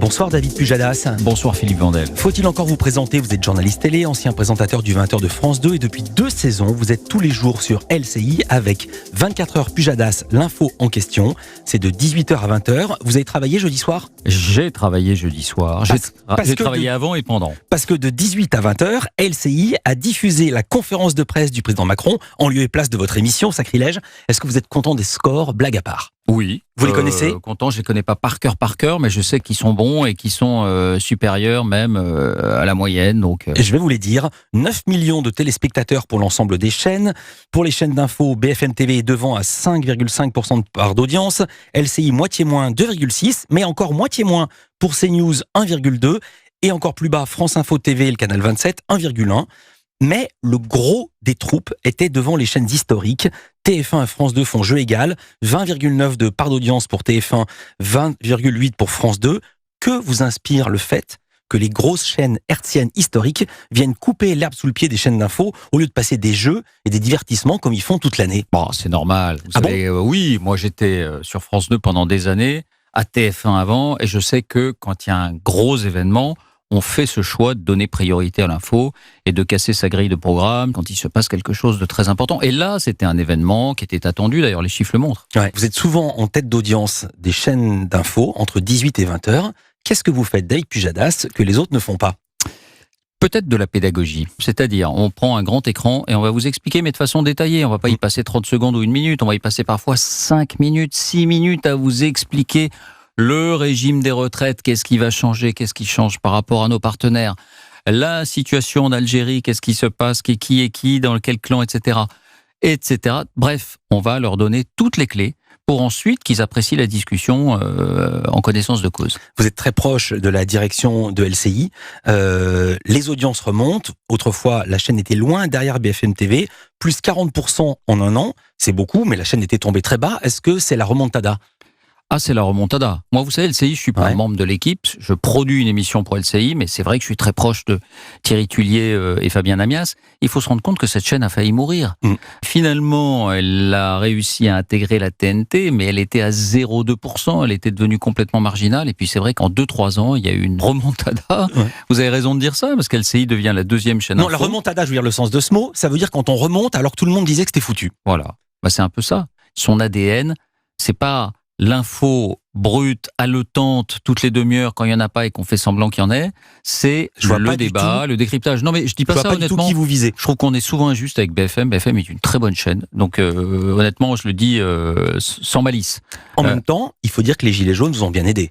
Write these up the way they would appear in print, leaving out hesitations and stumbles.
Bonsoir David Pujadas. Bonsoir Philippe Vandel. Faut-il encore vous présenter? Vous êtes journaliste télé, ancien présentateur du 20h de France 2 et depuis 2 saisons, vous êtes tous les jours sur LCI avec 24h Pujadas, l'info en question. C'est de 18h à 20h. Vous avez travaillé jeudi soir? J'ai travaillé jeudi soir. J'ai travaillé avant et pendant. Parce que de 18 à 20h, LCI a diffusé la conférence de presse du président Macron en lieu et place de votre émission Sacrilège. Est-ce que vous êtes content des scores, blague à part? Oui. Vous les connaissez? Content, je les connais pas par cœur, mais je sais qu'ils sont bons et qu'ils sont supérieurs même à la moyenne. Donc, Je vais vous les dire. 9 millions de téléspectateurs pour l'ensemble des chaînes. Pour les chaînes d'info, BFM TV est devant à 5,5% de part d'audience. LCI moitié moins 2,6, mais encore moitié moins pour CNews 1,2 et encore plus bas France Info TV et le canal 27 1,1. Mais le gros des troupes était devant les chaînes historiques. TF1 et France 2 font jeu égal, 20,9 de part d'audience pour TF1, 20,8 pour France 2. Que vous inspire le fait que les grosses chaînes hertziennes historiques viennent couper l'herbe sous le pied des chaînes d'info au lieu de passer des jeux et des divertissements comme ils font toute l'année? Bon, c'est normal. Vous savez, bon oui, moi j'étais sur France 2 pendant des années, à TF1 avant, et je sais que quand il y a un gros événement, on fait ce choix de donner priorité à l'info et de casser sa grille de programme quand il se passe quelque chose de très important. Et là, c'était un événement qui était attendu, d'ailleurs les chiffres le montrent. Ouais. Vous êtes souvent en tête d'audience des chaînes d'info entre 18 et 20 heures. Qu'est-ce que vous faites, David Pujadas, que les autres ne font pas? Peut-être de la pédagogie, c'est-à-dire on prend un grand écran et on va vous expliquer, mais de façon détaillée. On va pas y passer 30 secondes ou 1 minute, on va y passer parfois 5 minutes, 6 minutes à vous expliquer le régime des retraites, qu'est-ce qui va changer, qu'est-ce qui change par rapport à nos partenaires, la situation en Algérie, qu'est-ce qui se passe, qui est qui, dans quel clan, etc., etc. Bref, on va leur donner toutes les clés pour ensuite qu'ils apprécient la discussion en connaissance de cause. Vous êtes très proche de la direction de LCI. Les audiences remontent. Autrefois, la chaîne était loin derrière BFM TV. Plus 40% en un an. C'est beaucoup, mais la chaîne était tombée très bas. Est-ce que c'est la remontada? Ah, c'est la remontada. Moi, vous savez, LCI, je suis pas un membre de l'équipe. Je produis une émission pour LCI, mais c'est vrai que je suis très proche de Thierry Tullier et Fabien Amias. Il faut se rendre compte que cette chaîne a failli mourir. Finalement, elle a réussi à intégrer la TNT, mais elle était à 0,2%. Elle était devenue complètement marginale. Et puis, c'est vrai qu'en 2-3 ans, il y a eu une remontada. Vous avez raison de dire ça, parce qu'LCI devient la deuxième chaîne. Non, la remontada, je veux dire le sens de ce mot, ça veut dire quand on remonte alors que tout le monde disait que c'était foutu. Voilà. Bah, c'est un peu ça. Son ADN, c'est pas l'info brute, haletante, toutes les demi-heures quand il n'y en a pas et qu'on fait semblant qu'il y en ait, c'est le débat, le décryptage. Non mais je dis pas ça honnêtement. Tout qui vous visez. Je trouve qu'on est souvent injuste avec BFM. BFM est une très bonne chaîne. Donc honnêtement, je le dis sans malice. En même temps, il faut dire que les Gilets jaunes nous ont bien aidés.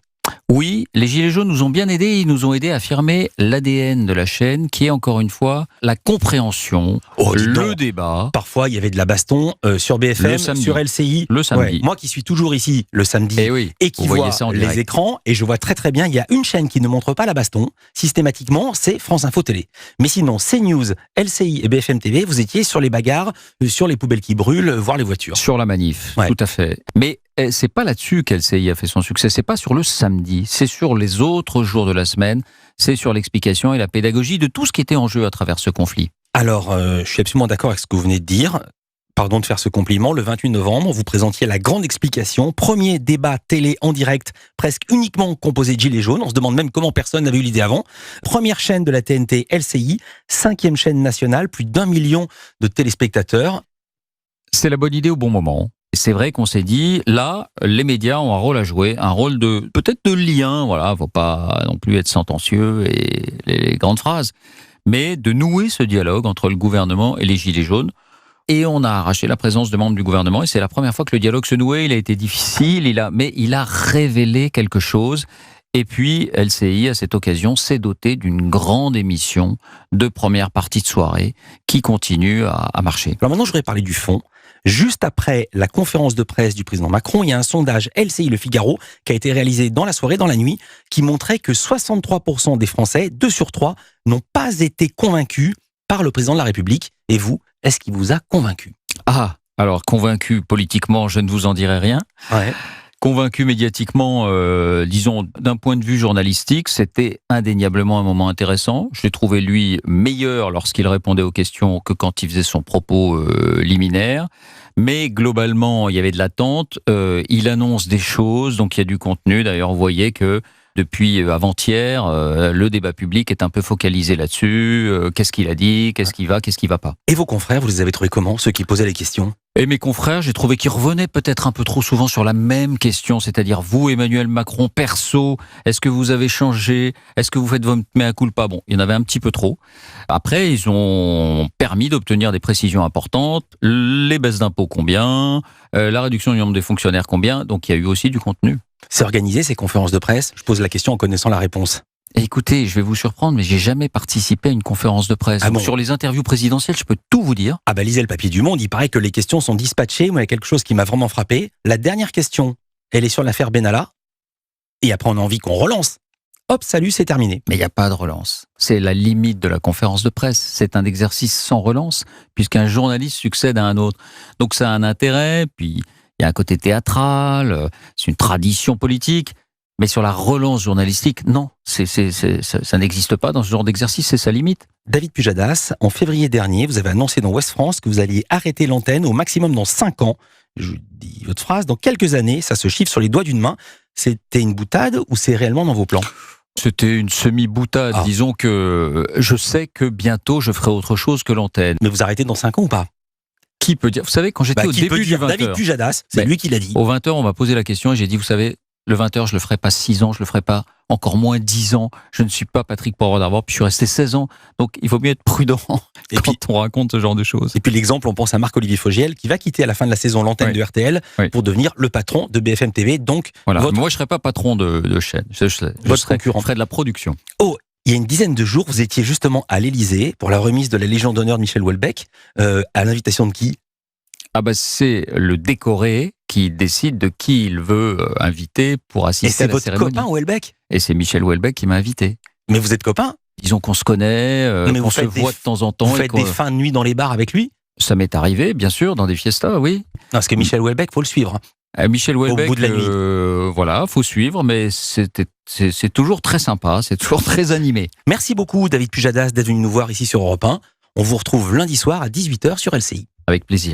Oui, les Gilets jaunes nous ont bien aidés, ils nous ont aidés à affirmer l'ADN de la chaîne, qui est encore une fois la compréhension, le débat. Parfois, il y avait de la baston sur BFM, sur LCI. Le samedi. Ouais, moi qui suis toujours ici le samedi et qui vois les écrans, et je vois très très bien, il y a une chaîne qui ne montre pas la baston, systématiquement, c'est France Info Télé. Mais sinon, CNews, LCI et BFM TV, vous étiez sur les bagarres, sur les poubelles qui brûlent, voire les voitures. Sur la manif, tout à fait. Mais c'est pas là-dessus qu'LCI a fait son succès, c'est pas sur le samedi, c'est sur les autres jours de la semaine, c'est sur l'explication et la pédagogie de tout ce qui était en jeu à travers ce conflit. Alors, je suis absolument d'accord avec ce que vous venez de dire. Pardon de faire ce compliment. Le 28 novembre, vous présentiez la grande explication. Premier débat télé en direct, presque uniquement composé de Gilets jaunes. On se demande même comment personne n'avait eu l'idée avant. Première chaîne de la TNT LCI, 5e chaîne nationale, plus d'1 million de téléspectateurs. C'est la bonne idée au bon moment. C'est vrai qu'on s'est dit, là, les médias ont un rôle à jouer, un rôle de peut-être de lien, voilà, faut pas non plus être sentencieux et les grandes phrases, mais de nouer ce dialogue entre le gouvernement et les Gilets jaunes. Et on a arraché la présence de membres du gouvernement, et c'est la première fois que le dialogue se nouait. Il a été difficile, mais il a révélé quelque chose. Et puis, LCI, à cette occasion, s'est doté d'une grande émission de première partie de soirée qui continue à marcher. Alors maintenant, je voudrais parler du fond. Juste après la conférence de presse du président Macron, il y a un sondage LCI Le Figaro qui a été réalisé dans la soirée, dans la nuit, qui montrait que 63% des Français, 2 sur 3, n'ont pas été convaincus par le président de la République. Et vous, est-ce qu'il vous a convaincu? Ah, alors convaincu politiquement, je ne vous en dirai rien. Convaincu médiatiquement, disons, d'un point de vue journalistique, c'était indéniablement un moment intéressant. Je l'ai trouvé, lui, meilleur lorsqu'il répondait aux questions que quand il faisait son propos liminaire. Mais globalement, il y avait de l'attente. Il annonce des choses, donc il y a du contenu. D'ailleurs, vous voyez que Depuis avant-hier, le débat public est un peu focalisé là-dessus. Qu'est-ce qu'il a dit? Qu'est-ce qui va pas? Et vos confrères, vous les avez trouvés comment, ceux qui posaient les questions? Et mes confrères, j'ai trouvé qu'ils revenaient peut-être un peu trop souvent sur la même question, c'est-à-dire vous, Emmanuel Macron, perso, est-ce que vous avez changé? Est-ce que vous faites votre mea culpa? Bon, il y en avait un petit peu trop. Après, ils ont permis d'obtenir des précisions importantes. Les baisses d'impôts, combien? La réduction du nombre des fonctionnaires, combien? Donc il y a eu aussi du contenu. C'est organisé, ces conférences de presse? Je pose la question en connaissant la réponse. Écoutez, je vais vous surprendre, mais j'ai jamais participé à une conférence de presse. Ah bon? Sur les interviews présidentielles, je peux tout vous dire. Ah bah lisez le papier du Monde, il paraît que les questions sont dispatchées. Moi, il y a quelque chose qui m'a vraiment frappé. La dernière question, elle est sur l'affaire Benalla. Et après, on a envie qu'on relance. Hop, salut, c'est terminé. Mais il n'y a pas de relance. C'est la limite de la conférence de presse. C'est un exercice sans relance, puisqu'un journaliste succède à un autre. Donc ça a un intérêt, puis il y a un côté théâtral, c'est une tradition politique. Mais sur la relance journalistique, non, ça n'existe pas dans ce genre d'exercice, c'est sa limite. David Pujadas, en février dernier, vous avez annoncé dans Ouest France que vous alliez arrêter l'antenne au maximum dans 5 ans. Je dis votre phrase, dans quelques années, ça se chiffre sur les doigts d'une main. C'était une boutade ou c'est réellement dans vos plans? C'était une semi-boutade. Disons que je sais que bientôt je ferai autre chose que l'antenne. Mais vous arrêtez dans 5 ans ou pas? Qui peut dire? Vous savez, quand j'étais au début du 20h... David Pujadas, c'est lui qui l'a dit. Au 20h, on m'a posé la question et j'ai dit, vous savez, le 20h, je le ferai pas 6 ans, je le ferai pas encore moins 10 ans. Je ne suis pas Patrick Poivre d'Arvor, puis je suis resté 16 ans. Donc, il faut mieux être prudent quand on raconte ce genre de choses. Et puis l'exemple, on pense à Marc-Olivier Fogiel, qui va quitter à la fin de la saison l'antenne de RTL pour devenir le patron de BFM TV. Donc, voilà. Moi, je ne serai pas patron de chaîne. Je ferai de la production. Oh, il y a une dizaine de jours, vous étiez justement à l'Élysée pour la remise de la Légion d'honneur de Michel Houellebecq. À l'invitation de qui? Ah bah c'est le décoré qui décide de qui il veut inviter pour assister à la cérémonie. Et c'est votre copain Houellebecq? Et c'est Michel Houellebecq qui m'a invité. Mais vous êtes copains? Disons qu'on se connaît, qu'on se voit de temps en temps. Vous faites des fins de nuit dans les bars avec lui? Ça m'est arrivé, bien sûr, dans des fiestas, oui. Non, parce que Michel Houellebecq, faut le suivre. Michel Houellebecq, au bout de la nuit. Voilà, faut suivre, mais c'est toujours très sympa, c'est toujours très animé. Merci beaucoup David Pujadas d'être venu nous voir ici sur Europe 1. On vous retrouve lundi soir à 18h sur LCI. Avec plaisir.